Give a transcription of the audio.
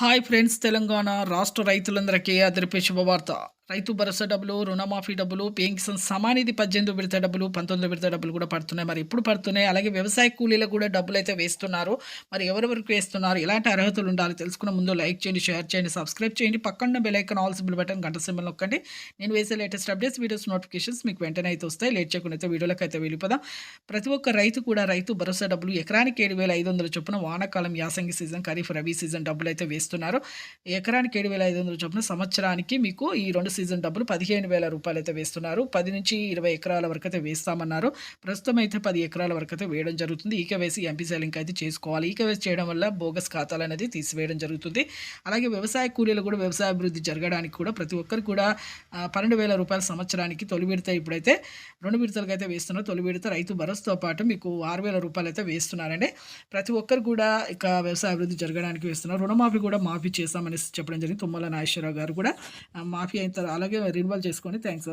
Hi friends, Telangana రాష్ట్ర రైతులందరికీ అదిరిపే శుభవార్త. రైతు భరోసా డబ్బులు, రుణమాఫీ డబ్బులు, పెన్షన్ సమానిధి 18 విడత డబ్బులు, 19 విడత డబ్బులు కూడా పడుతున్నాయి. మరి ఎప్పుడు పడుతున్నాయి? అలాగే వ్యవసాయ కూలీలకు కూడా డబ్బులైతే వేస్తున్నారు. మరి ఎవరెవరికి వేస్తున్నారు? ఎలాంటి అర్హతలు ఉండాలి? తెలుసుకునే ముందు లైక్ చేయండి, షేర్ చేయండి, సబ్స్క్రైబ్ చేయండి. పక్కన bell icon all symbol button గంట సింబల్ నొక్కండి. నేను వేసే లేటెస్ట్ అప్డేట్స్, వీడియోస్ నోటిఫికేషన్స్ మీకు వెంటనే అయితే వస్తాయి. లేట్ చేయకుండా అయితే వీడియోలకు అయితే వెళ్ళిపోదాం. ప్రతి ఒక్క రైతు కూడా రైతు భరోసా డబ్బులు ఎకరానికి 7,500 చొప్పున వానాకాలం యాసంగి సీజన్, ఖరీఫ్, రబీ సీజన్ డబ్బులు అయితే వేస్తున్నారు. ఎకరానికి 7,500 చొప్పున సంవత్సరానికి మీకు ఈ 2 సీజన్ డబ్బులు 15,000 రూపాయలు అయితే వేస్తున్నారు. 10 నుంచి 20 ఎకరాల వరకు అయితే వేస్తామన్నారు. ప్రస్తుతం అయితే 10 ఎకరాల వరకు అయితే వేయడం జరుగుతుంది. ఈకేవైసీ ఎంపీసీ లింక్ అయితే చేసుకోవాలి. ఈకేవైసీ చేయడం వల్ల బోగస్ ఖాతాలు అనేది తీసివేయడం జరుగుతుంది. అలాగే వ్యవసాయ కూలీలు కూడా వ్యవసాయ అభివృద్ధి జరగడానికి కూడా ప్రతి ఒక్కరికి కూడా 12,000 రూపాయల సంవత్సరానికి తొలి విడత ఇప్పుడైతే 2 విడతలకు అయితే వేస్తున్నారు. తొలి విడత రైతు భరోసాతో పాటు మీకు 6,000 రూపాయలు అయితే వేస్తున్నారండి. ప్రతి ఒక్కరు కూడా ఇక వ్యవసాయ అభివృద్ధి జరగడానికి వేస్తున్నారు. రుణమాఫీ కూడా మాఫీ చేస్తామని చెప్పడం జరిగింది. తుమ్మల నాగేశ్వరరావు గారు కూడా మాఫీ అయిన తర్వాత అలాగే రిన్యువల్ చేసుకొని థ్యాంక్స్.